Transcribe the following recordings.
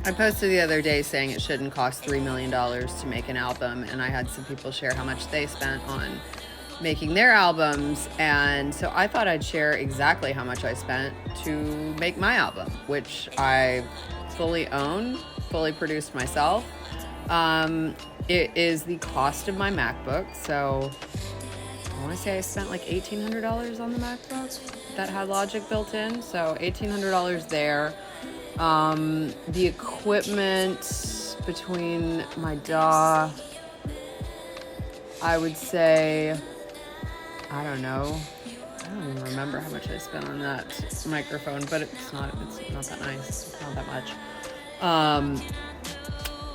I posted the other day saying it shouldn't cost $3 million to make an album, and I had some people share how much they spent on making their albums, and so I thought I'd share exactly how much I spent to make my album, which I fully own, fully produced myself. It is the cost of my MacBook, so I want to say I spent like $1,800 on the MacBook that had Logic built in, so $1,800 there. The equipment between my DAW, I would say, I don't know. I don't even remember how much I spent on that microphone, but it's not that nice. It's not that much.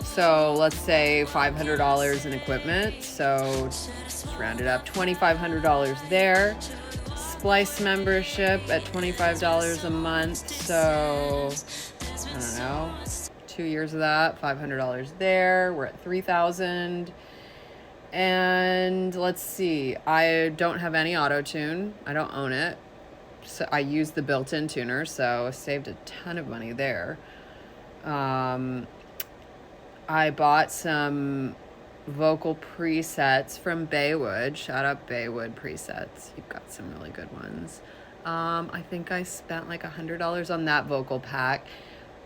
So let's say $500 in equipment. So just round it up, $2,500 there. Splice membership at $25 a month. So I don't know, 2 years of that, $500 there. We're at $3,000. And let's see, I don't have any auto tune. I don't own it. So I use the built-in tuner, so I saved a ton of money there. I bought some vocal presets from Baywood. Shout out Baywood presets. You've got some really good ones. I think I spent like $100 on that vocal pack.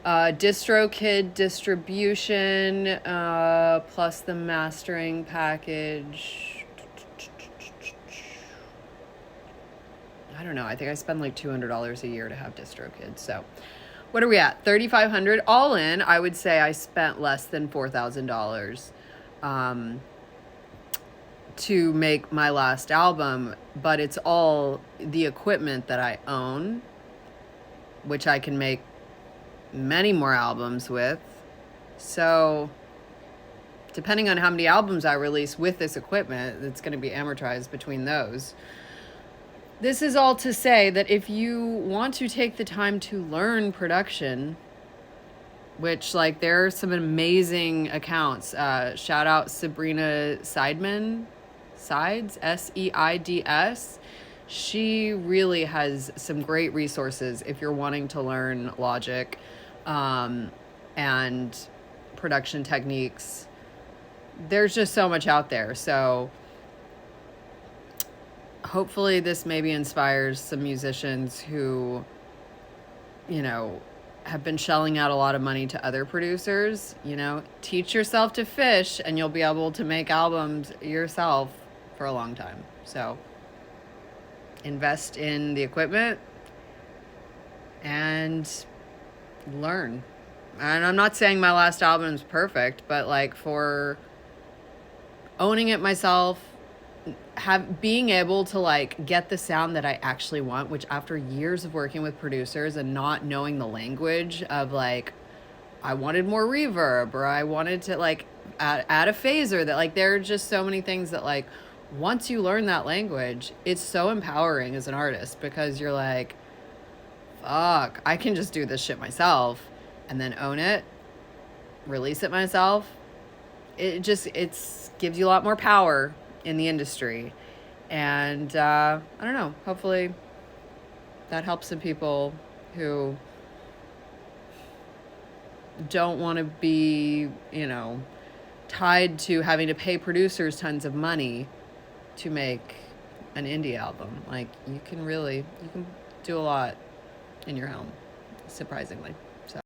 DistroKid distribution, plus the mastering package. I don't know. I think I spend like $200 a year to have DistroKid. So what are we at? $3,500 all in. I would say I spent less than $4,000 to make my last album, but it's all the equipment that I own, which I can make many more albums with. So depending on how many albums I release with this equipment, it's going to be amortized between those. This is all to say that if you want to take the time to learn production, which like there are some amazing accounts, shout out Sabrina Sides, Seids. She really has some great resources if you're wanting to learn Logic and production techniques. There's just so much out there. So hopefully this maybe inspires some musicians who, have been shelling out a lot of money to other producers. Teach yourself to fish and you'll be able to make albums yourself for a long time. So invest in the equipment and learn. And I'm not saying my last album is perfect, but like for owning it myself, being able to like get the sound that I actually want, which after years of working with producers and not knowing the language of like, I wanted more reverb, or I wanted to like add a phaser, that like there are just so many things that like once you learn that language, it's so empowering as an artist, because you're like, fuck, I can just do this shit myself and then own it, release it myself. It gives you a lot more power in the industry. And I don't know, hopefully that helps some people who don't want to be, tied to having to pay producers tons of money to make an indie album. Like you can do a lot in your home, surprisingly.